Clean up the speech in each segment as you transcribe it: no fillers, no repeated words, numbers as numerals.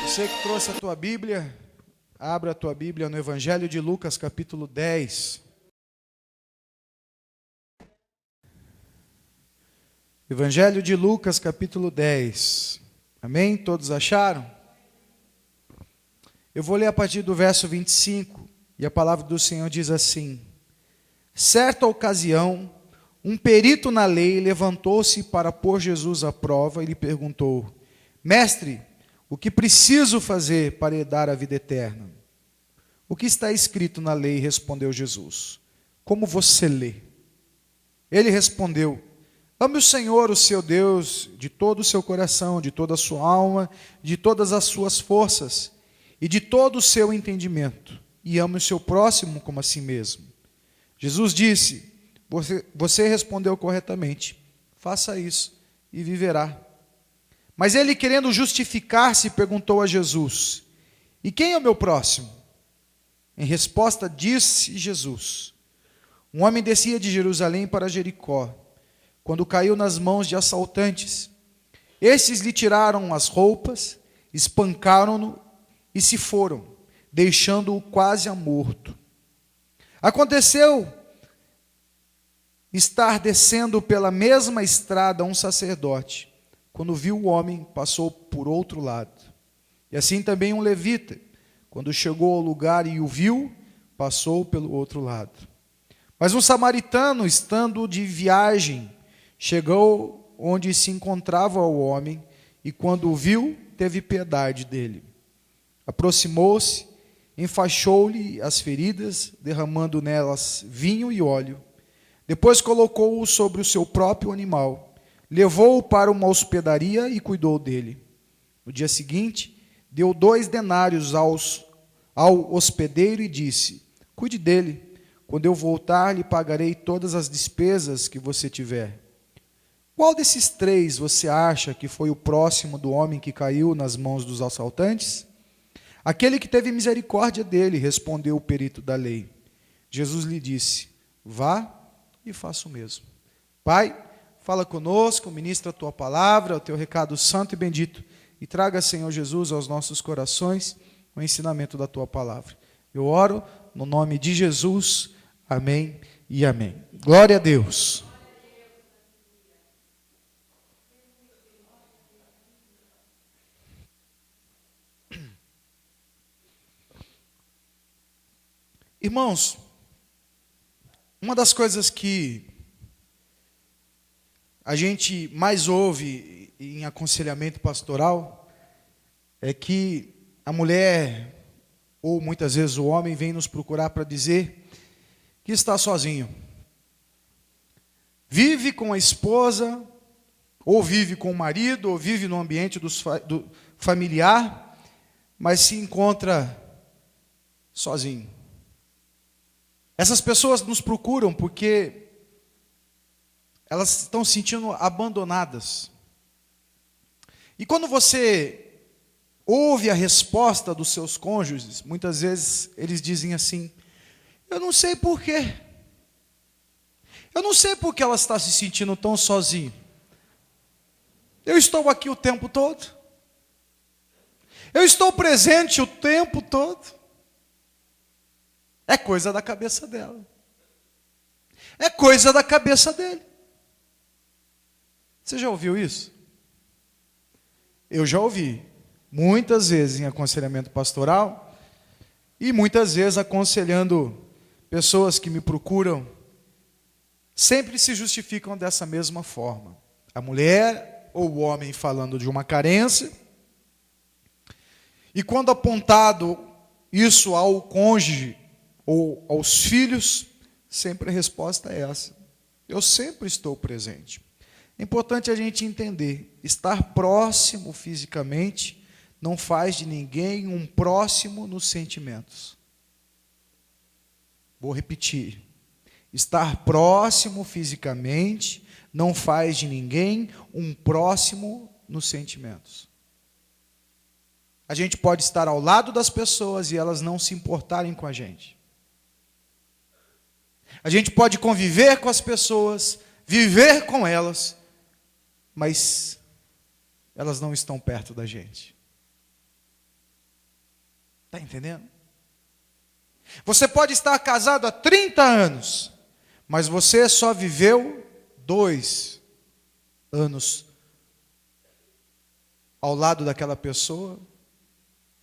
Você que trouxe a tua Bíblia, abra a tua Bíblia no Evangelho de Lucas, capítulo 10. Evangelho de Lucas, capítulo 10. Amém? Todos acharam? Eu vou ler a partir do verso 25, e a palavra do Senhor diz assim: Certa ocasião, um perito na lei levantou-se para pôr Jesus à prova e lhe perguntou: Mestre, o que preciso fazer para herdar a vida eterna? O que está escrito na lei? Respondeu Jesus. Como você lê? Ele respondeu: Ame o Senhor, o seu Deus, de todo o seu coração, de toda a sua alma, de todas as suas forças e de todo o seu entendimento, e ame o seu próximo como a si mesmo. Jesus disse: Você respondeu corretamente, faça isso e viverá. Mas ele, querendo justificar-se, perguntou a Jesus: E quem é o meu próximo? Em resposta, disse Jesus: Um homem descia de Jerusalém para Jericó, quando caiu nas mãos de assaltantes. Estes lhe tiraram as roupas, espancaram-no e se foram, deixando-o quase morto. Aconteceu estar descendo pela mesma estrada um sacerdote. Quando viu o homem, passou por outro lado. E assim também um levita, quando chegou ao lugar e o viu, passou pelo outro lado. Mas um samaritano, estando de viagem, chegou onde se encontrava o homem, e quando o viu, teve piedade dele. Aproximou-se, enfaixou-lhe as feridas, derramando nelas vinho e óleo. Depois colocou-o sobre o seu próprio animal, levou-o para uma hospedaria e cuidou dele. No dia seguinte, deu 2 denários ao hospedeiro e disse: Cuide dele, quando eu voltar lhe pagarei todas as despesas que você tiver. Qual desses 3 você acha que foi o próximo do homem que caiu nas mãos dos assaltantes? Aquele que teve misericórdia dele, respondeu o perito da lei. Jesus lhe disse: Vá e faça o mesmo. Pai, fala conosco, ministra a tua palavra, o teu recado santo e bendito, e traga, Senhor Jesus, aos nossos corações o ensinamento da tua palavra. Eu oro no nome de Jesus, amém e amém. Glória a Deus. Irmãos, uma das coisas que a gente mais ouve em aconselhamento pastoral é que a mulher, ou muitas vezes o homem, vem nos procurar para dizer que está sozinho. Vive com a esposa, ou vive com o marido, ou vive no ambiente do familiar, mas se encontra sozinho. Essas pessoas nos procuram porque elas estão se sentindo abandonadas. E quando você ouve a resposta dos seus cônjuges, muitas vezes eles dizem assim: eu não sei por quê. Eu não sei por que ela está se sentindo tão sozinha. Eu estou aqui o tempo todo. Eu estou presente o tempo todo. É coisa da cabeça dela. É coisa da cabeça dele. Você já ouviu isso? Eu já ouvi. Muitas vezes em aconselhamento pastoral. E muitas vezes aconselhando pessoas que me procuram. Sempre se justificam dessa mesma forma. A mulher ou o homem falando de uma carência. E quando apontado isso ao cônjuge, ou aos filhos, sempre a resposta é essa: eu sempre estou presente. É importante a gente entender, estar próximo fisicamente não faz de ninguém um próximo nos sentimentos. Vou repetir, estar próximo fisicamente não faz de ninguém um próximo nos sentimentos. A gente pode estar ao lado das pessoas e elas não se importarem com a gente. A gente pode conviver com as pessoas, viver com elas, mas elas não estão perto da gente. Está entendendo? Você pode estar casado há 30 anos, mas você só viveu 2 anos ao lado daquela pessoa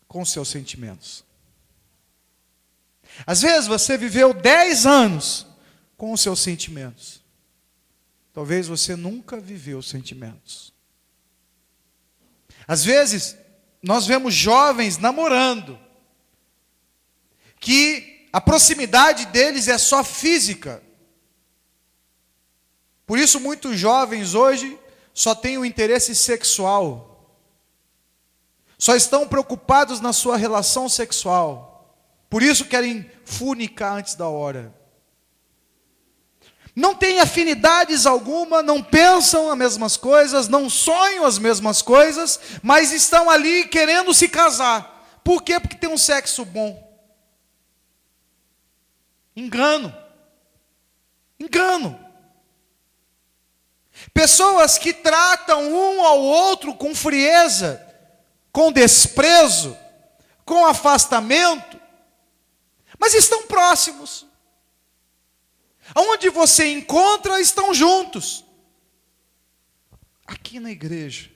com seus sentimentos. Às vezes você viveu 10 anos com os seus sentimentos. Talvez você nunca viveu sentimentos. Às vezes nós vemos jovens namorando, que a proximidade deles é só física. Por isso muitos jovens hoje só têm o interesse sexual. Só estão preocupados na sua relação sexual. Por isso querem fornicar antes da hora. Não têm afinidades alguma, não pensam as mesmas coisas, não sonham as mesmas coisas, mas estão ali querendo se casar. Por quê? Porque tem um sexo bom. Engano. Pessoas que tratam um ao outro com frieza, com desprezo, com afastamento, mas estão próximos. Aonde você encontra, estão juntos. Aqui na igreja,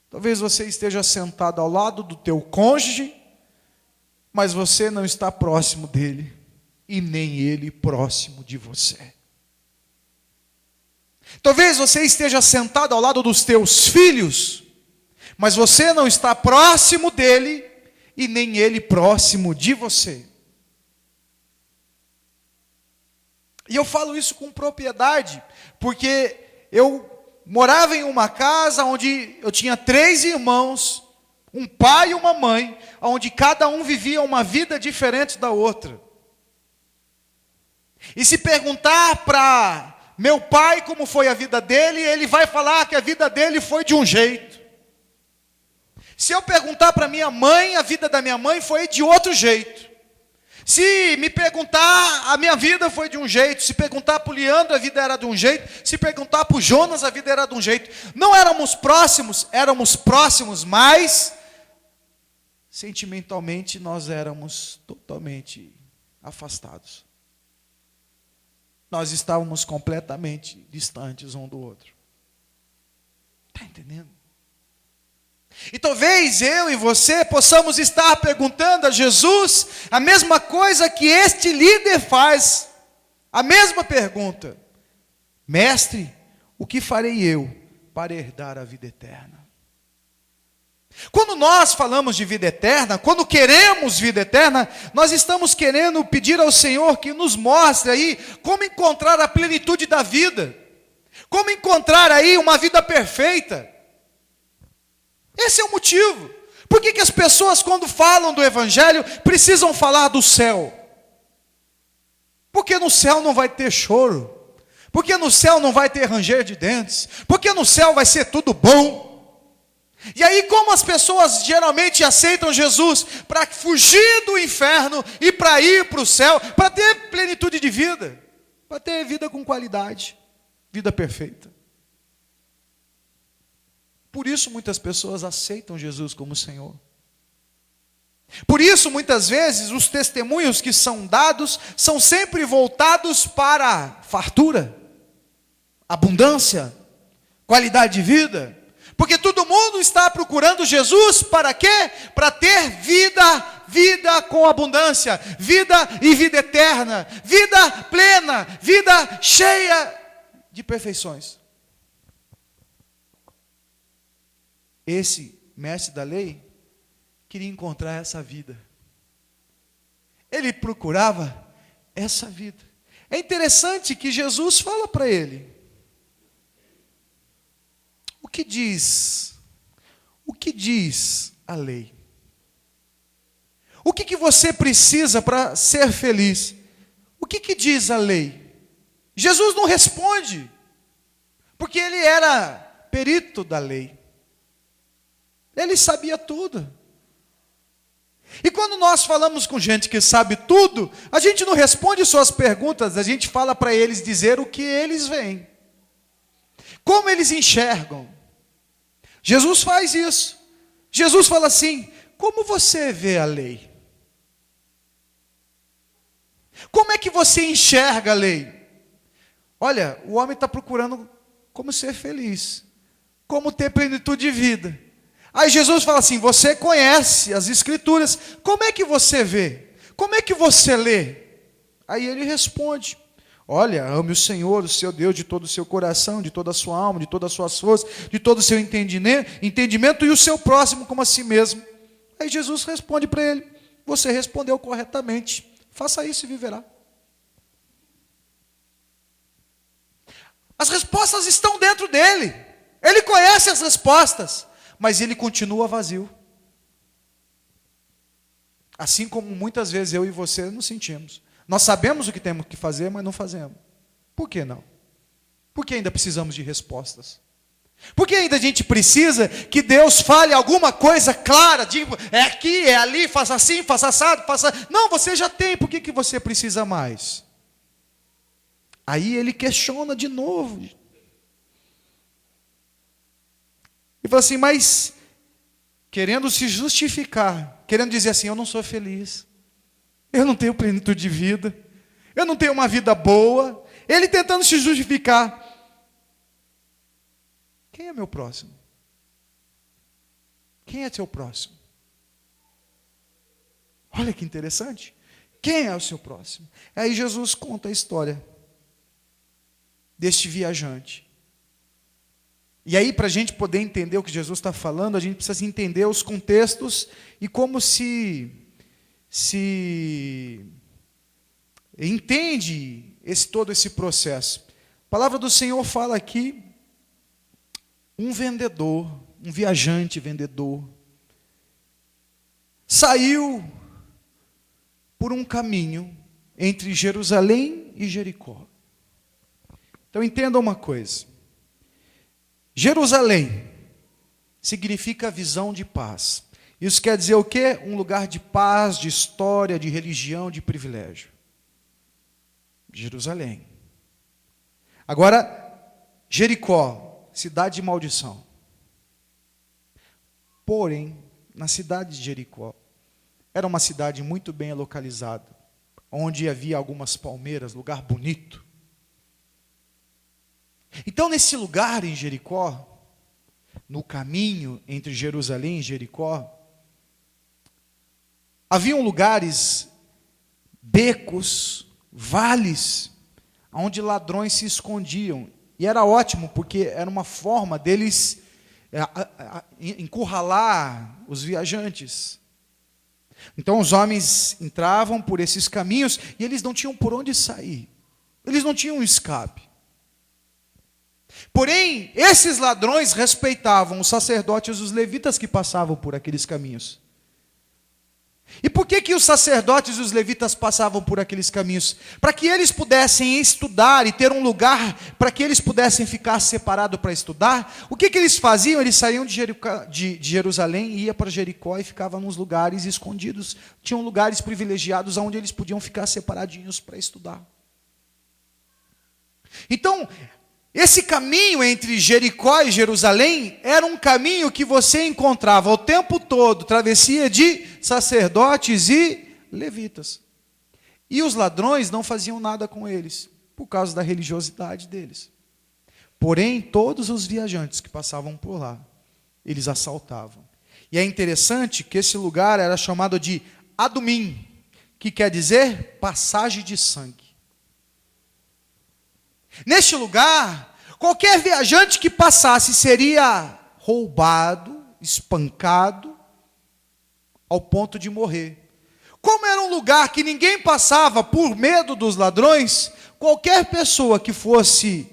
talvez você esteja sentado ao lado do teu cônjuge, mas você não está próximo dele, e nem ele próximo de você. Talvez você esteja sentado ao lado dos teus filhos, mas você não está próximo dele, e nem ele próximo de você. E eu falo isso com propriedade, porque eu morava em uma casa onde eu tinha 3 irmãos, um pai e uma mãe, onde cada um vivia uma vida diferente da outra. E se perguntar para meu pai como foi a vida dele, ele vai falar que a vida dele foi de um jeito. Se eu perguntar para minha mãe, a vida da minha mãe foi de outro jeito. Se me perguntar, a minha vida foi de um jeito. Se perguntar para o Leandro, a vida era de um jeito. Se perguntar para o Jonas, a vida era de um jeito. Não éramos próximos, mas sentimentalmente nós éramos totalmente afastados. Nós estávamos completamente distantes um do outro. Está entendendo? E talvez eu e você possamos estar perguntando a Jesus a mesma coisa que este líder faz. A mesma pergunta. Mestre, o que farei eu para herdar a vida eterna? Quando nós falamos de vida eterna, quando queremos vida eterna, nós estamos querendo pedir ao Senhor que nos mostre aí como encontrar a plenitude da vida. Como encontrar aí uma vida perfeita. Esse é o motivo. Por que as pessoas, quando falam do Evangelho, precisam falar do céu? Porque no céu não vai ter choro. Porque no céu não vai ter ranger de dentes. Porque no céu vai ser tudo bom. E aí, como as pessoas geralmente aceitam Jesus para fugir do inferno e para ir para o céu, para ter plenitude de vida, para ter vida com qualidade, vida perfeita. Por isso muitas pessoas aceitam Jesus como Senhor. Por isso muitas vezes os testemunhos que são dados são sempre voltados para fartura, abundância, qualidade de vida. Porque todo mundo está procurando Jesus para quê? Para ter vida com abundância, vida e vida eterna, vida plena, vida cheia de perfeições. Esse mestre da lei queria encontrar essa vida. Ele procurava essa vida. É interessante que Jesus fala para ele: O que diz a lei? O que você precisa para ser feliz? O que diz a lei? Jesus não responde, porque ele era perito da lei. Ele sabia tudo. E quando nós falamos com gente que sabe tudo, a gente não responde suas perguntas, a gente fala para eles dizer o que eles veem. Como eles enxergam. Jesus faz isso. Jesus fala assim: como você vê a lei? Como é que você enxerga a lei? Olha, o homem está procurando como ser feliz, como ter plenitude de vida. Aí Jesus fala assim: você conhece as Escrituras, como é que você vê? Como é que você lê? Aí ele responde: olha, ame o Senhor, o seu Deus, de todo o seu coração, de toda a sua alma, de todas as suas forças, de todo o seu entendimento, e o seu próximo como a si mesmo. Aí Jesus responde para ele: você respondeu corretamente, faça isso e viverá. As respostas estão dentro dele, ele conhece as respostas, mas ele continua vazio. Assim como muitas vezes eu e você nos sentimos. Nós sabemos o que temos que fazer, mas não fazemos. Por que não? Porque ainda precisamos de respostas. Porque ainda a gente precisa que Deus fale alguma coisa clara, tipo, é aqui, é ali, faça assim, faça assado, faça... Não, você já tem, por que você precisa mais? Aí ele questiona de novo. E fala assim, mas querendo se justificar, querendo dizer assim, eu não sou feliz, eu não tenho plenitude de vida, eu não tenho uma vida boa. Ele tentando se justificar. Quem é meu próximo? Quem é seu próximo? Olha que interessante. Quem é o seu próximo? Aí Jesus conta a história deste viajante. E aí, para a gente poder entender o que Jesus está falando, a gente precisa entender os contextos e como se entende todo esse processo. A palavra do Senhor fala aqui, um vendedor, um viajante vendedor, saiu por um caminho entre Jerusalém e Jericó. Então entenda uma coisa, Jerusalém significa visão de paz. Isso quer dizer o quê? Um lugar de paz, de história, de religião, de privilégio. Jerusalém. Agora, Jericó, cidade de maldição. Porém, na cidade de Jericó, era uma cidade muito bem localizada, onde havia algumas palmeiras, lugar bonito. Então, nesse lugar em Jericó, no caminho entre Jerusalém e Jericó, haviam lugares, becos, vales, onde ladrões se escondiam. E era ótimo, porque era uma forma deles encurralar os viajantes. Então os homens entravam por esses caminhos e eles não tinham por onde sair. Eles não tinham escape. Porém, esses ladrões respeitavam os sacerdotes e os levitas que passavam por aqueles caminhos. E por que os sacerdotes e os levitas passavam por aqueles caminhos? Para que eles pudessem estudar e ter um lugar para que eles pudessem ficar separados para estudar. O que eles faziam? Eles saíam de Jerusalém e iam para Jericó e ficavam nos lugares escondidos. Tinham lugares privilegiados onde eles podiam ficar separadinhos para estudar. Então, esse caminho entre Jericó e Jerusalém era um caminho que você encontrava o tempo todo, travessia de sacerdotes e levitas. E os ladrões não faziam nada com eles, por causa da religiosidade deles. Porém, todos os viajantes que passavam por lá, eles assaltavam. E é interessante que esse lugar era chamado de Adumim, que quer dizer passagem de sangue. Neste lugar, qualquer viajante que passasse seria roubado, espancado, ao ponto de morrer. Como era um lugar que ninguém passava por medo dos ladrões, qualquer pessoa que fosse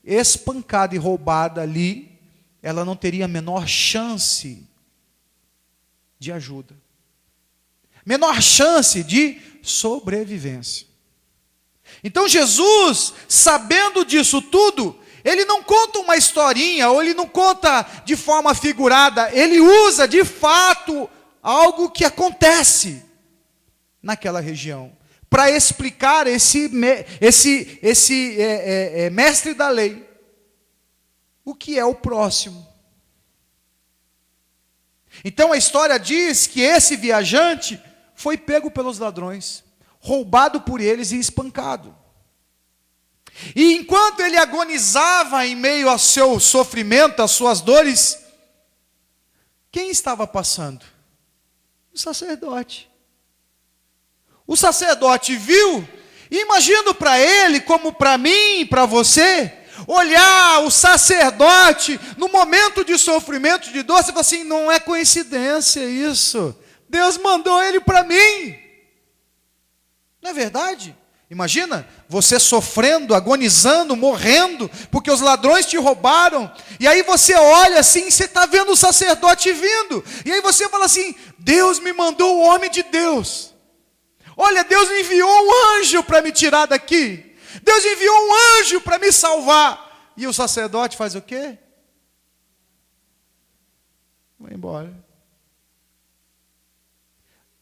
espancada e roubada ali, ela não teria a menor chance de ajuda, menor chance de sobrevivência. Então Jesus, sabendo disso tudo, ele não conta uma historinha, ou ele não conta de forma figurada, ele usa de fato algo que acontece naquela região, para explicar esse mestre da lei, o que é o próximo. Então a história diz que esse viajante foi pego pelos ladrões, roubado por eles e espancado. E enquanto ele agonizava em meio ao seu sofrimento, às suas dores, quem estava passando? O sacerdote. O sacerdote viu, e imagino para ele, como para mim, para você, olhar o sacerdote no momento de sofrimento, de dor, você fala assim, não é coincidência isso. Deus mandou ele para mim. Não é verdade? Imagina, você sofrendo, agonizando, morrendo, porque os ladrões te roubaram, e aí você olha assim, você está vendo o sacerdote vindo, e aí você fala assim, Deus me mandou o homem de Deus. Olha, Deus me enviou um anjo para me tirar daqui. Deus enviou um anjo para me salvar. E o sacerdote faz o quê? Vai embora.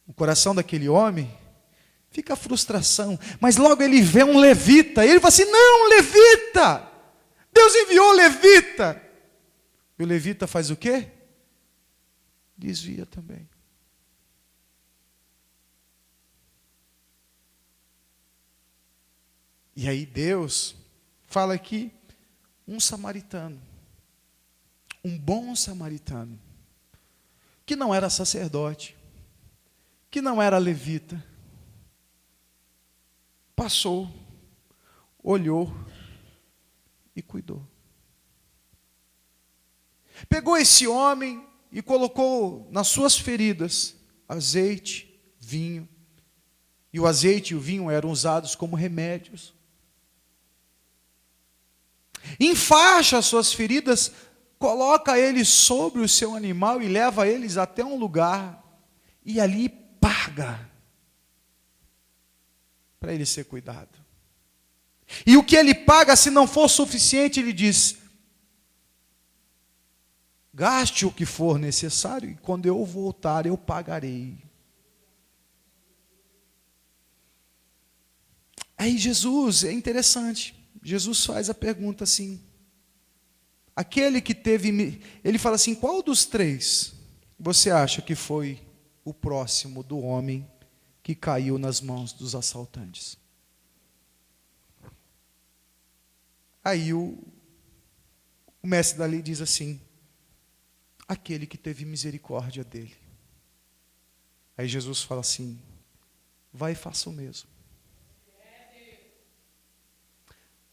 O coração daquele homem fica a frustração. Mas logo ele vê um levita. E ele fala assim, não, levita. Deus enviou levita. E o levita faz o quê? Desvia também. E aí Deus fala aqui, um samaritano, um bom samaritano, que não era sacerdote, que não era levita, passou, olhou e cuidou. Pegou esse homem e colocou nas suas feridas azeite, vinho, e o azeite e o vinho eram usados como remédios. Enfaixa as suas feridas, coloca eles sobre o seu animal e leva eles até um lugar e ali paga para ele ser cuidado. E o que ele paga, se não for suficiente, ele diz, gaste o que for necessário e quando eu voltar eu pagarei. Aí Jesus, é interessante, Jesus faz a pergunta assim, aquele que teve, ele fala assim, qual dos três você acha que foi o próximo do homem que caiu nas mãos dos assaltantes? Aí o mestre da lei diz assim, aquele que teve misericórdia dele. Aí Jesus fala assim, vai e faça o mesmo.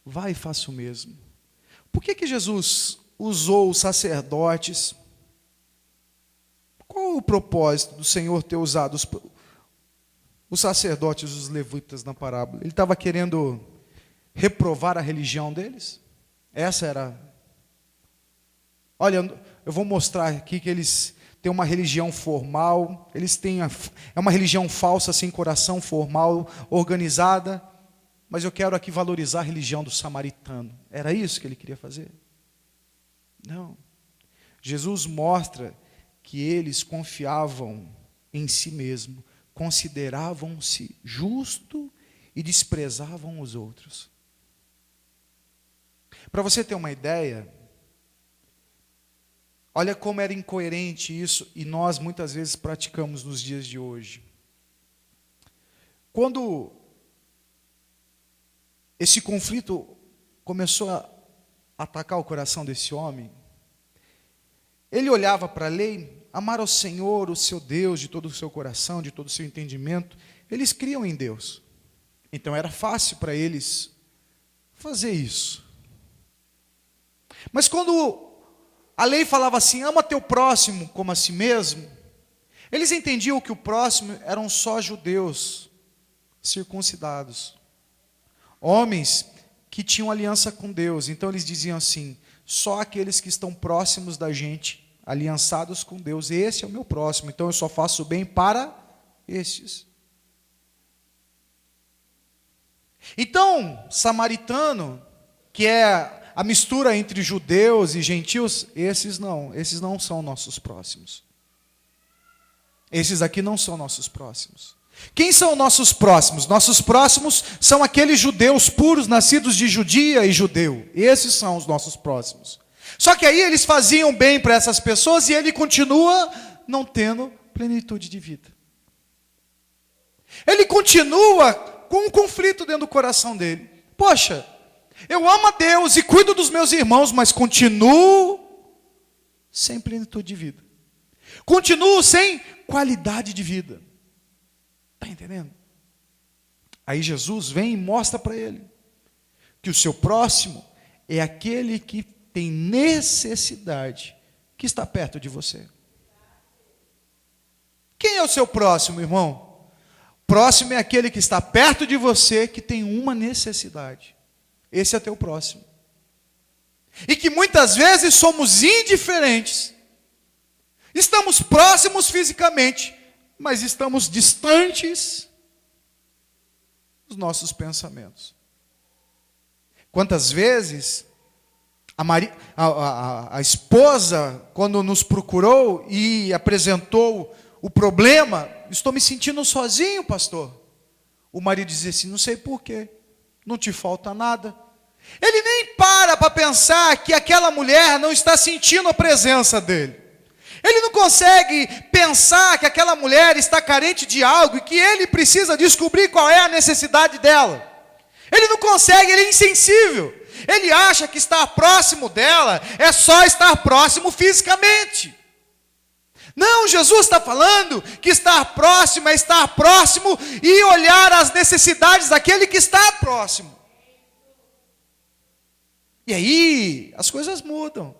Vai e faça o mesmo. Por que Jesus usou os sacerdotes? Qual o propósito do Senhor ter usado os sacerdotes e os levitas na parábola? Ele estava querendo reprovar a religião deles? Essa era... Olha, eu vou mostrar aqui que eles têm uma religião formal, eles têm é uma religião falsa, sem coração, formal, organizada, mas eu quero aqui valorizar a religião do samaritano. Era isso que ele queria fazer? Não. Jesus mostra que eles confiavam em si mesmo, consideravam-se justo e desprezavam os outros. Para você ter uma ideia, olha como era incoerente isso, e nós muitas vezes praticamos nos dias de hoje. Quando esse conflito começou a atacar o coração desse homem, ele olhava para a lei, amar ao Senhor, o seu Deus, de todo o seu coração, de todo o seu entendimento. Eles criam em Deus. Então era fácil para eles fazer isso. Mas quando a lei falava assim, ama teu próximo como a si mesmo, eles entendiam que o próximo eram só judeus circuncidados. Homens que tinham aliança com Deus. Então eles diziam assim, só aqueles que estão próximos da gente, aliançados com Deus, esse é o meu próximo, então eu só faço bem para estes. Então, samaritano, que é a mistura entre judeus e gentios, esses não são nossos próximos. Esses aqui não são nossos próximos. Quem são nossos próximos? Nossos próximos são aqueles judeus puros, nascidos de judia e judeu. Esses são os nossos próximos. Só que aí eles faziam bem para essas pessoas e ele continua não tendo plenitude de vida. Ele continua com um conflito dentro do coração dele. Poxa, eu amo a Deus e cuido dos meus irmãos, mas continuo sem plenitude de vida. Continuo sem qualidade de vida. Está entendendo? Aí Jesus vem e mostra para ele que o seu próximo é aquele que tem necessidade, que está perto de você. Quem é o seu próximo, irmão? Próximo é aquele que está perto de você, que tem uma necessidade. Esse é teu próximo. E que muitas vezes somos indiferentes. Estamos próximos fisicamente, mas estamos distantes dos nossos pensamentos. Quantas vezes a esposa, quando nos procurou e apresentou o problema, estou me sentindo sozinho, pastor. O marido dizia assim, não sei porquê, não te falta nada. Ele nem para pensar que aquela mulher não está sentindo a presença dele. Ele não consegue pensar que aquela mulher está carente de algo e que ele precisa descobrir qual é a necessidade dela. Ele não consegue, ele é insensível. Ele acha que estar próximo dela é só estar próximo fisicamente. Não, Jesus está falando que estar próximo é estar próximo e olhar as necessidades daquele que está próximo. E aí, as coisas mudam.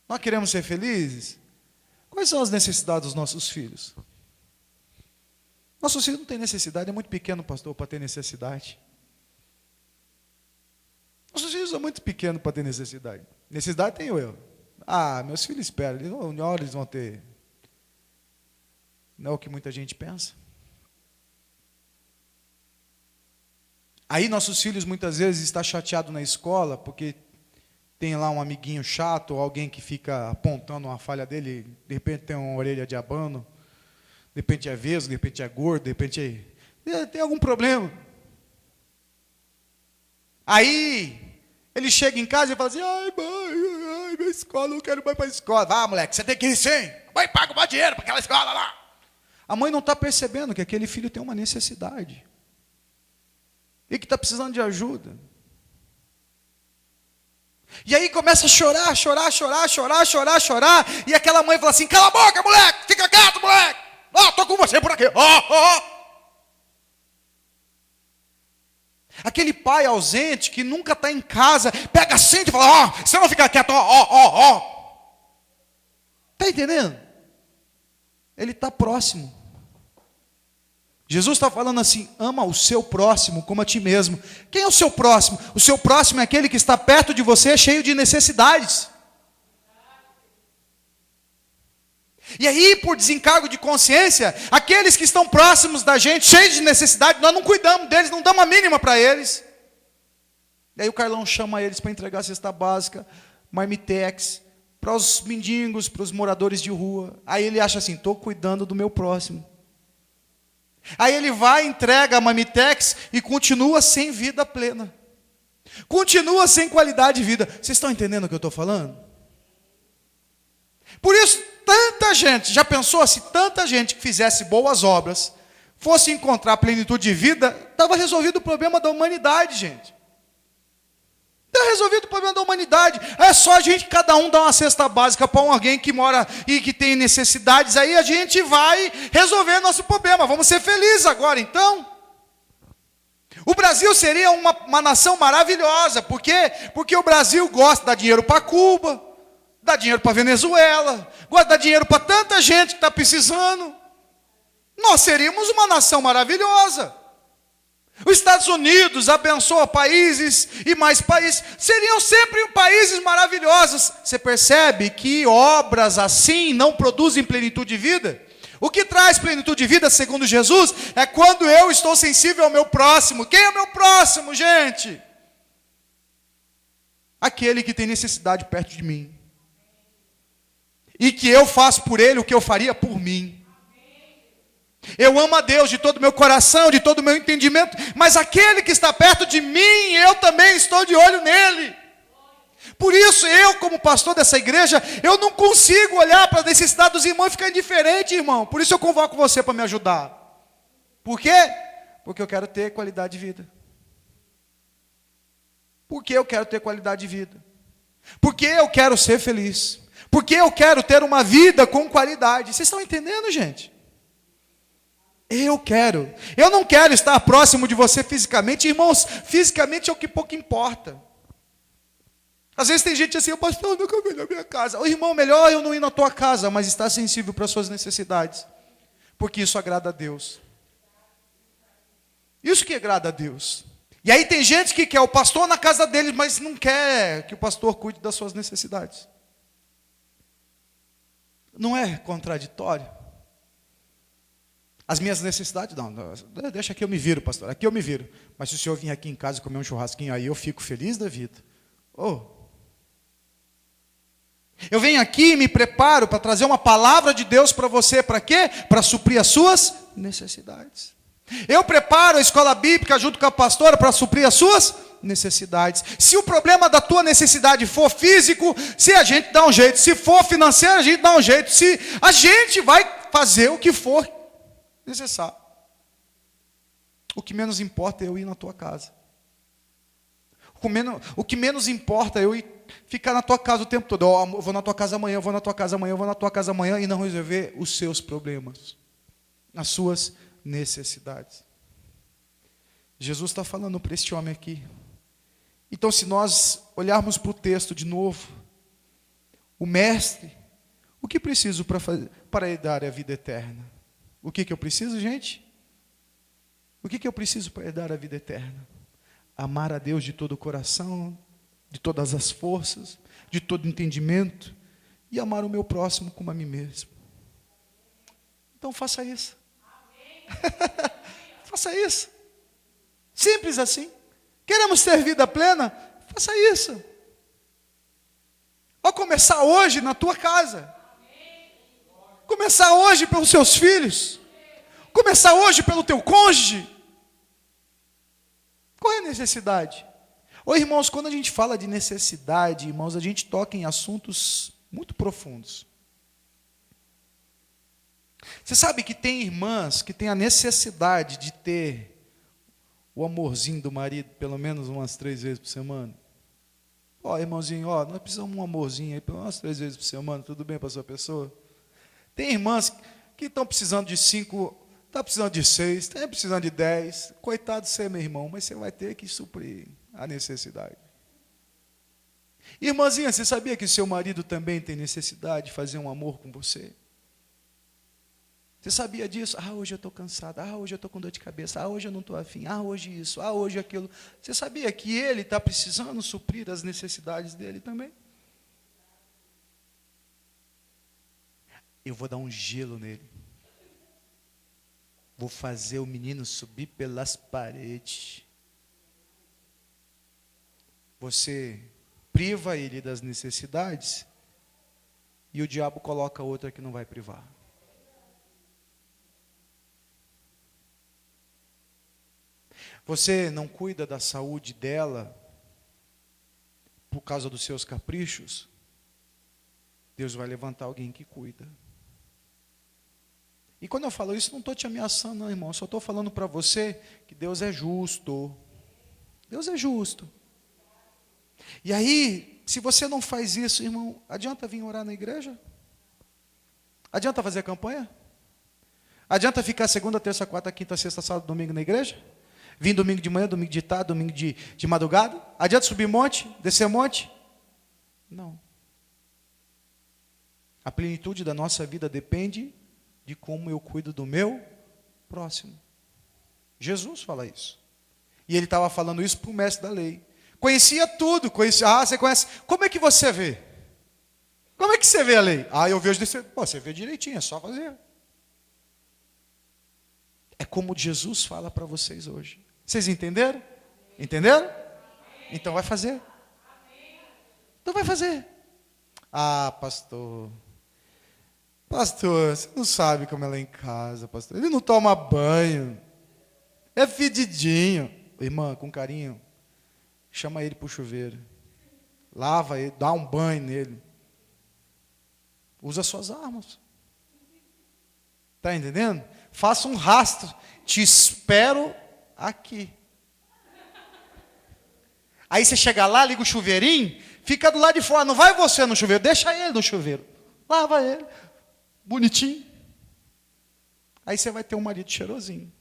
Nós queremos ser felizes? Quais são as necessidades dos nossos filhos? Nossos filhos não têm necessidade, é muito pequeno, pastor, para ter necessidade. Nossos filhos são muito pequenos para ter necessidade. Necessidade tenho eu. Ah, meus filhos esperam, eles vão ter. Não é o que muita gente pensa. Aí nossos filhos muitas vezes estão chateados na escola, porque tem lá um amiguinho chato, ou alguém que fica apontando uma falha dele, de repente tem uma orelha de abano, de repente é vesgo, de repente é gordo, de repente tem algum problema. Aí ele chega em casa e fala assim, ai mãe, minha escola, não quero mais para a escola. Vá, moleque, você tem que ir sim. Mãe, paga mais dinheiro para aquela escola lá. A mãe não está percebendo que aquele filho tem uma necessidade. E que está precisando de ajuda. E aí começa a chorar. E aquela mãe fala assim, cala a boca, moleque, fica quieto, moleque. Estou com você por aqui. Aquele pai ausente que nunca está em casa, pega, sente e fala, você não fica quieto, Está entendendo? Ele está próximo. Jesus está falando assim, ama o seu próximo como a ti mesmo. Quem é o seu próximo? O seu próximo é aquele que está perto de você, cheio de necessidades. E aí, por desencargo de consciência, aqueles que estão próximos da gente, cheios de necessidade, nós não cuidamos deles, não damos a mínima para eles. E aí o Carlão chama eles para entregar a cesta básica, marmitex, para os mendigos, para os moradores de rua. Aí ele acha assim, estou cuidando do meu próximo. Aí ele vai, entrega a marmitex e continua sem vida plena. Continua sem qualidade de vida. Vocês estão entendendo o que eu estou falando? Por isso, tanta gente, já pensou se tanta gente que fizesse boas obras, fosse encontrar plenitude de vida, estava resolvido o problema da humanidade, gente. Está resolvido o problema da humanidade. É só a gente, cada um, dar uma cesta básica para alguém que mora e que tem necessidades. Aí a gente vai resolver nosso problema. Vamos ser felizes agora, então. O Brasil seria uma nação maravilhosa. Por quê? Porque o Brasil gosta de dar dinheiro para Cuba, dá dinheiro para Venezuela, gosta de dar dinheiro para tanta gente que está precisando. Nós seríamos uma nação maravilhosa. Os Estados Unidos abençoa países e mais países. Seriam sempre países maravilhosos. Você percebe que obras assim não produzem plenitude de vida? O que traz plenitude de vida, segundo Jesus, é quando eu estou sensível ao meu próximo. Quem é o meu próximo, gente? Aquele que tem necessidade perto de mim. E que eu faço por ele o que eu faria por mim. Eu amo a Deus de todo o meu coração, de todo o meu entendimento, mas aquele que está perto de mim, eu também estou de olho nele. Por isso eu, como pastor dessa igreja, eu não consigo olhar para a necessidade dos irmãos e ficar indiferente, irmão. Por isso eu convoco você para me ajudar. Por quê? Porque eu quero ter qualidade de vida. Porque eu quero ter qualidade de vida. Porque eu quero ser feliz. Porque eu quero ter uma vida com qualidade. Vocês estão entendendo, gente? Eu quero. Eu não quero estar próximo de você fisicamente. Irmãos, fisicamente é o que pouco importa. Às vezes tem gente assim, pastor, eu nunca vi na minha casa. Ô, irmão, melhor eu não ir na tua casa, mas estar sensível para as suas necessidades. Porque isso agrada a Deus. Isso que agrada a Deus. E aí tem gente que quer o pastor na casa deles, mas não quer que o pastor cuide das suas necessidades. Não é contraditório? As minhas necessidades, não, deixa que eu me viro, pastor, aqui eu me viro. Mas se o senhor vir aqui em casa e comer um churrasquinho, aí eu fico feliz da vida. Eu venho aqui e me preparo para trazer uma palavra de Deus para você, para quê? Para suprir as suas necessidades. Eu preparo a escola bíblica junto com a pastora para suprir as suas necessidades. Se o problema da tua necessidade for físico, se a gente dá um jeito. Se for financeiro, a gente dá um jeito. Se a gente vai fazer o que for necessário. O que menos importa é eu ir na tua casa. O que menos importa é eu ir ficar na tua casa o tempo todo. Eu vou na tua casa amanhã, eu vou na tua casa amanhã, eu vou na tua casa amanhã, e não resolver os seus problemas, as suas necessidades. Jesus está falando para este homem aqui. Então, se nós olharmos para o texto de novo, o mestre, o que preciso para herdar a vida eterna? O que eu preciso, gente? O que eu preciso para herdar a vida eterna? Amar a Deus de todo o coração, de todas as forças, de todo entendimento, e amar o meu próximo como a mim mesmo. Então faça isso. Faça isso. Simples assim. Queremos ter vida plena? Faça isso. Ao começar hoje na tua casa. Começar hoje pelos seus filhos. Começar hoje pelo teu cônjuge. Qual é a necessidade? Ô irmãos, quando a gente fala de necessidade, irmãos, a gente toca em assuntos muito profundos. Você sabe que tem irmãs que têm a necessidade de ter o amorzinho do marido pelo menos umas 3 vezes por semana? Irmãozinho, nós precisamos de um amorzinho aí pelo menos 3 vezes por semana, tudo bem para a sua pessoa? Tem irmãs que estão precisando de 5, está precisando de 6, está precisando de 10. Coitado de você, meu irmão, mas você vai ter que suprir a necessidade. Irmãzinha, você sabia que seu marido também tem necessidade de fazer um amor com você? Você sabia disso? Hoje eu estou cansado. Hoje eu estou com dor de cabeça. Hoje eu não estou afim. Hoje isso. Hoje aquilo. Você sabia que ele está precisando suprir as necessidades dele também? Eu vou dar um gelo nele. Vou fazer o menino subir pelas paredes. Você priva ele das necessidades e o diabo coloca outra que não vai privar. Você não cuida da saúde dela por causa dos seus caprichos? Deus vai levantar alguém que cuida. E quando eu falo isso, não estou te ameaçando, não, irmão. Só estou falando para você que Deus é justo. Deus é justo. E aí, se você não faz isso, irmão, adianta vir orar na igreja? Adianta fazer campanha? Adianta ficar segunda, terça, quarta, quinta, sexta, sábado, domingo na igreja? Vim domingo de manhã, domingo de tarde, domingo de madrugada? Adianta subir monte, descer monte? Não. A plenitude da nossa vida depende de como eu cuido do meu próximo. Jesus fala isso. E ele estava falando isso para o mestre da lei. Conhecia tudo, você conhece. Como é que você vê? Como é que você vê a lei? Eu vejo desse. Você vê direitinho, é só fazer. É como Jesus fala para vocês hoje. Vocês entenderam? Entenderam? Então vai fazer. Então vai fazer. Pastor. Pastor, você não sabe como ela é em casa, pastor. Ele não toma banho. É fedidinho. Irmã, com carinho, chama ele para o chuveiro. lava ele, dá um banho nele. Usa suas armas. Está entendendo? Faça um rastro. Te espero aqui. Aí você chega lá, liga o chuveirinho, fica do lado de fora. Não vai você no chuveiro, deixa ele no chuveiro. Lava ele. Bonitinho. Aí você vai ter um marido cheirosinho.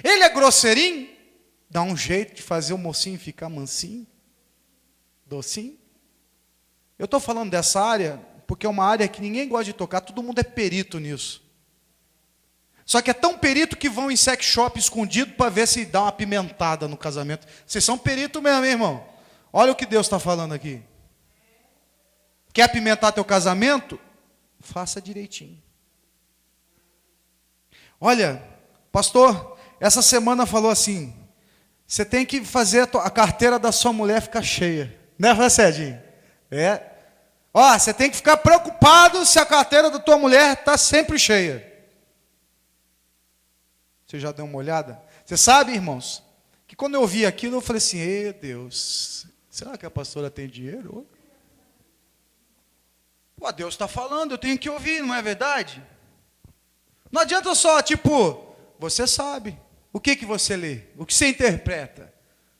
Ele é grosseirinho, dá um jeito de fazer o mocinho ficar mansinho, docinho. Eu estou falando dessa área porque é uma área que ninguém gosta de tocar, todo mundo é perito nisso. Só que é tão perito que vão em sex shop escondido para ver se dá uma pimentada no casamento. Vocês são perito mesmo, hein, irmão? Olha o que Deus está falando aqui. Quer apimentar teu casamento? Faça direitinho. Olha, pastor, essa semana falou assim, você tem que fazer a carteira da sua mulher ficar cheia. Né, Cedinho? É. Ó, você tem que ficar preocupado se a carteira da tua mulher está sempre cheia. Você já deu uma olhada? Você sabe, irmãos, que quando eu ouvi aquilo, eu falei assim, ei Deus, será que a pastora tem dinheiro? Pô, Deus está falando, eu tenho que ouvir, não é verdade? Não adianta só, tipo, você sabe. O que você lê? O que você interpreta?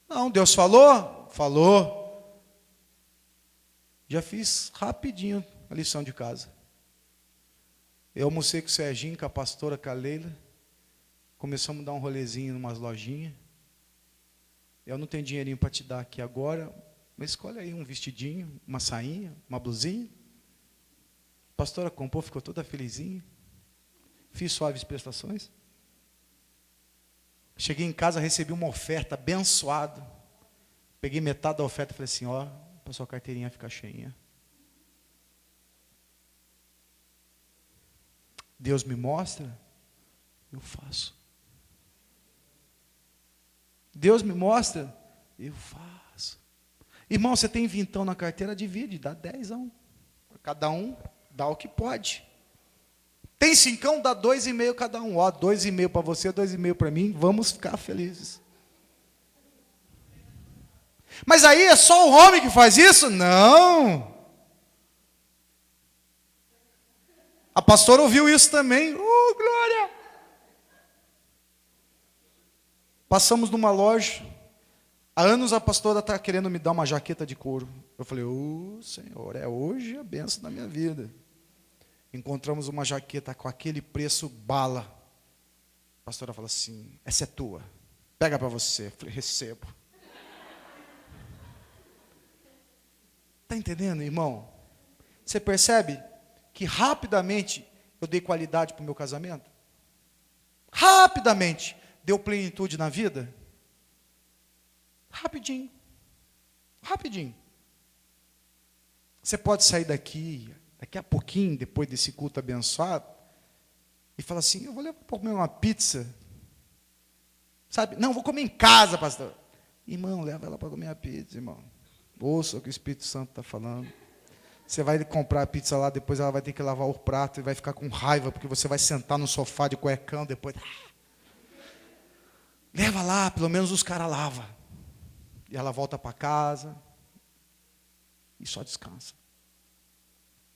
Não, Deus falou? Falou. Já fiz rapidinho a lição de casa. Eu almocei com o Serginho, com a pastora, com a Leila. Começamos a dar um rolezinho em umas lojinhas. Eu não tenho dinheirinho para te dar aqui agora, mas escolhe aí um vestidinho, uma sainha, uma blusinha. A pastora comprou, ficou toda felizinha. Fiz suaves prestações. Cheguei em casa, recebi uma oferta, abençoado. Peguei metade da oferta e falei assim, ó, para sua carteirinha ficar cheinha. Deus me mostra, eu faço. Deus me mostra, eu faço. Irmão, você tem vintão na carteira, divide, dá 10. Cada um dá o que pode. Tem 5, dá 2,5 cada um. Ó, 2,5 para você, 2,5 para mim, vamos ficar felizes. Mas aí é só o homem que faz isso? Não. A pastora ouviu isso também. Glória! Passamos numa loja. Há anos a pastora está querendo me dar uma jaqueta de couro. Eu falei, Senhor, é hoje a bênção da minha vida. Encontramos uma jaqueta com aquele preço bala. A pastora falou assim, essa é tua. Pega para você. Eu falei, recebo. Está entendendo, irmão? Você percebe que rapidamente eu dei qualidade para o meu casamento? Rapidamente. Deu plenitude na vida? Rapidinho. Rapidinho. Você pode sair daqui a pouquinho, depois desse culto abençoado, e falar assim, eu vou levar para comer uma pizza. Sabe? Não, vou comer em casa, pastor. Irmão, leva ela para comer a pizza, irmão. Ouça o que o Espírito Santo está falando. Você vai comprar a pizza lá, depois ela vai ter que lavar o prato e vai ficar com raiva, porque você vai sentar no sofá de cuecão, depois... Leva lá, pelo menos os caras lavam. E ela volta para casa e só descansa.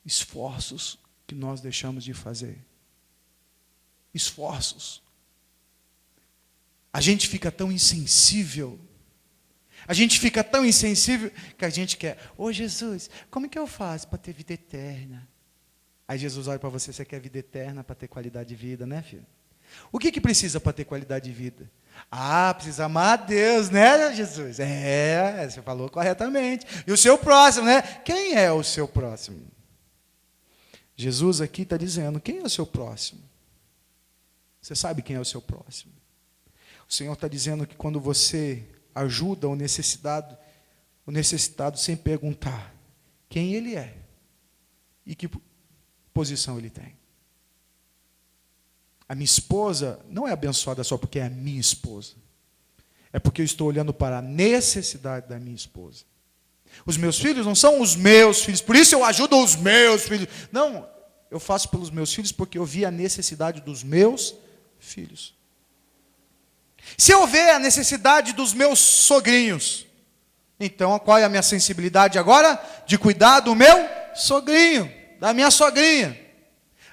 Esforços que nós deixamos de fazer. Esforços. A gente fica tão insensível. A gente fica tão insensível que a gente quer, Jesus, como é que eu faço para ter vida eterna? Aí Jesus olha para você, você quer vida eterna para ter qualidade de vida, né, filho? O que precisa para ter qualidade de vida? Precisa amar a Deus, né, Jesus? Você falou corretamente. E o seu próximo, né? Quem é o seu próximo? Jesus aqui está dizendo, quem é o seu próximo? Você sabe quem é o seu próximo? O Senhor está dizendo que quando você ajuda o necessitado sem perguntar quem ele é e que posição ele tem. A minha esposa não é abençoada só porque é a minha esposa. É porque eu estou olhando para a necessidade da minha esposa. Os meus filhos não são os meus filhos, por isso eu ajudo os meus filhos. Não, eu faço pelos meus filhos porque eu vi a necessidade dos meus filhos. Se eu ver a necessidade dos meus sogrinhos, Então, qual é a minha sensibilidade agora? De cuidar do meu sogrinho, da minha sogrinha.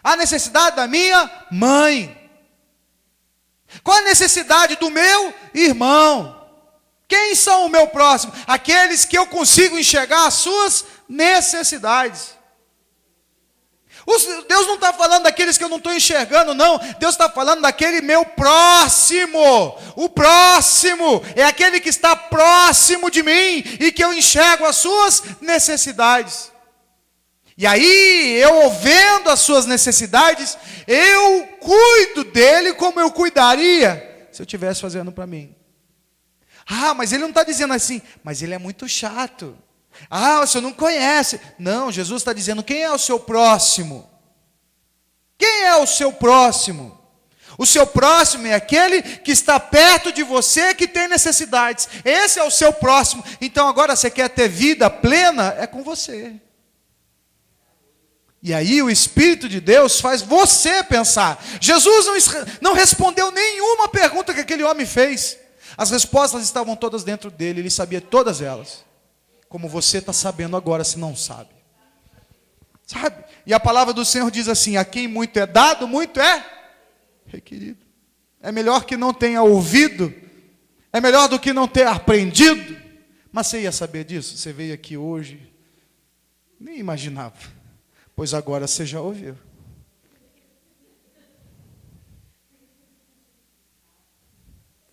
A necessidade da minha mãe. Qual a necessidade do meu irmão? Quem são o meu próximo? Aqueles que eu consigo enxergar as suas necessidades. Deus não está falando daqueles que eu não estou enxergando, não. Deus está falando daquele meu próximo. O próximo é aquele que está próximo de mim e que eu enxergo as suas necessidades. E aí, eu vendo as suas necessidades, eu cuido dele como eu cuidaria se eu estivesse fazendo para mim. Ah, mas ele não está dizendo assim, mas ele é muito chato. Ah, o senhor não conhece. Não, Jesus está dizendo, quem é o seu próximo? Quem é o seu próximo? O seu próximo é aquele que está perto de você, que tem necessidades. Esse é o seu próximo. Então agora você quer ter vida plena? É com você. E aí o Espírito de Deus faz você pensar. Jesus não respondeu nenhuma pergunta que aquele homem fez. As respostas estavam todas dentro dele, ele sabia todas elas. Como você está sabendo agora, se não sabe. Sabe? E a palavra do Senhor diz assim, a quem muito é dado, muito é requerido. É melhor que não tenha ouvido, é melhor do que não ter aprendido. Mas você ia saber disso? Você veio aqui hoje, nem imaginava, pois agora você já ouviu.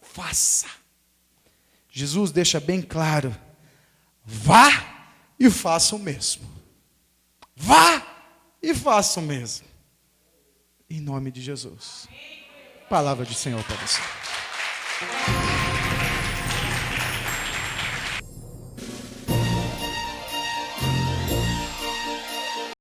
Faça. Jesus deixa bem claro, vá e faça o mesmo. Vá e faça o mesmo. Em nome de Jesus. Palavra do Senhor para você.